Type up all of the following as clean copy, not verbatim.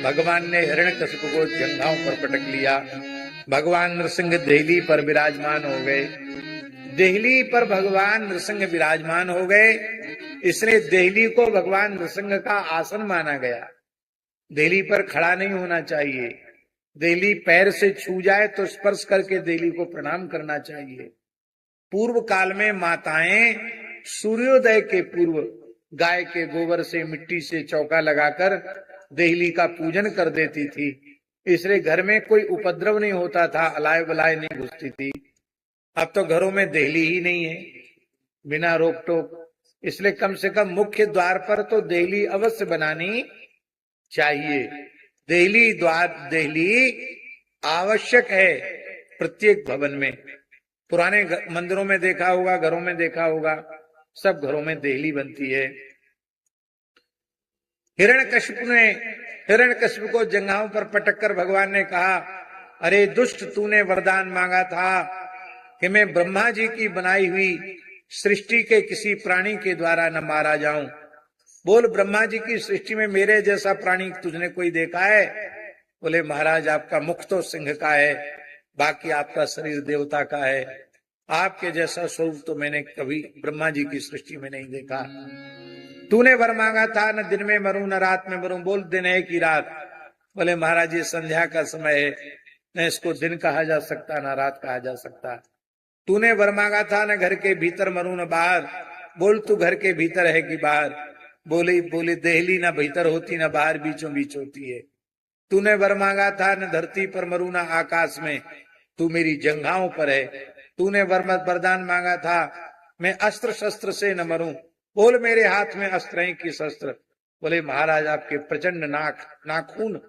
भगवान ने हिरण्यकशिपु को जंघाओं पर पटक लिया। भगवान नृसिंह देहली पर विराजमान हो गए। देहली पर भगवान नृसिंह विराजमान हो गए, इसलिए देहली को भगवान नृसिंह का आसन माना गया। देहली पर खड़ा नहीं होना चाहिए, देहली पैर से छू जाए तो स्पर्श करके देहली को प्रणाम करना चाहिए। पूर्व काल में माताएं सूर्योदय के पूर्व गाय के गोबर से मिट्टी से चौका लगाकर देहली का पूजन कर देती थी, इसलिए घर में कोई उपद्रव नहीं होता था, अलाय बलाय नहीं घुसती थी। अब तो घरों में देहली ही नहीं है बिना रोक टोक, इसलिए कम से कम मुख्य द्वार पर तो देहली अवश्य बनानी चाहिए। देहली आवश्यक है प्रत्येक भवन में। पुराने मंदिरों में देखा होगा, घरों में देखा होगा, सब घरों में देहली बनती है। हिरण्यकशिपु को जंघाओं पर पटक कर भगवान ने कहा, अरे दुष्ट, तूने वरदान मांगा था कि मैं ब्रह्मा जी की बनाई हुई सृष्टि के किसी प्राणी के द्वारा न मारा जाऊं। बोल, ब्रह्मा जी की सृष्टि में मेरे जैसा प्राणी तुझने कोई देखा है? बोले, महाराज आपका मुख तो सिंह का है, बाकी आपका शरीर देवता का है, आपके जैसा स्वरूप तो मैंने कभी ब्रह्मा जी की सृष्टि में नहीं देखा। तूने वर मांगा था, न दिन में मरूं न रात में मरूं। बोल, दिन है कि रात? बोले, महाराज ये संध्या का समय है, न इसको दिन कहा जा सकता न रात कहा जा सकता। तूने वर मांगा था, न घर के भीतर मरूं न बाहर। बोल, तू घर के भीतर है कि बाहर? बोली देहली न भीतर होती न बाहर, बीचों बीच होती है। तूने वर मांगा था, न धरती पर मरूं न आकाश में, तू मेरी जंघाओं पर है। तूने वरदान मांगा था, मैं अस्त्र शस्त्र से न मरूं। बोल, मेरे हाथ में अस्त्र हैं कि शस्त्र? बोले, महाराज आपके प्रचंड नाखून,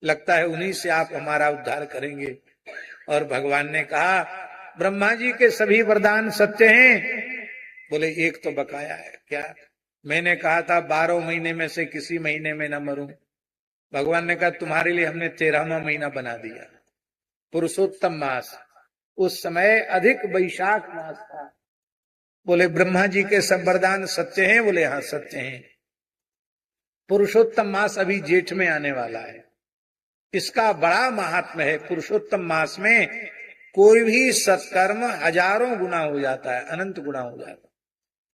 लगता है उन्हीं से आप हमारा उद्धार करेंगे। और भगवान ने कहा, ब्रह्मा जी के सभी वरदान सत्य हैं? बोले, एक तो बकाया है। क्या? मैंने कहा था 12 महीने में से किसी महीने में न मरूं। भगवान ने कहा, तुम्हारे लिए हमने 13वां महीना बना दिया, पुरुषोत्तम मास। उस समय अधिक वैशाख मास था। बोले, ब्रह्मा जी के सब वरदान सत्य हैं? बोले, हाँ सत्य हैं। पुरुषोत्तम मास अभी जेठ में आने वाला है, इसका बड़ा महात्म्य है। पुरुषोत्तम मास में कोई भी सत्कर्म हजारों गुना हो जाता है, अनंत गुना हो जाता है।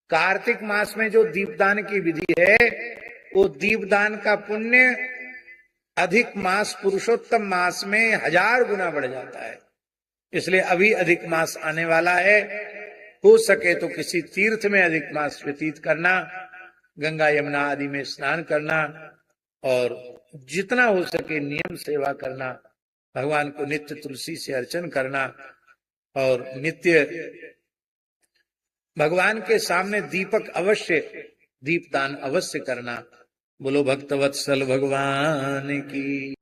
कार्तिक मास में जो दीपदान की विधि है, वो दीपदान का पुण्य अधिक मास पुरुषोत्तम मास में 1000 गुना बढ़ जाता है। इसलिए अभी अधिक मास आने वाला है, हो सके तो किसी तीर्थ में अधिक मास व्यतीत करना, गंगा यमुना आदि में स्नान करना, और जितना हो सके नियम सेवा करना, भगवान को नित्य तुलसी से अर्चन करना, और नित्य भगवान के सामने दीपक अवश्य, दीपदान अवश्य करना। बोलो भक्तवत्सल भगवान की।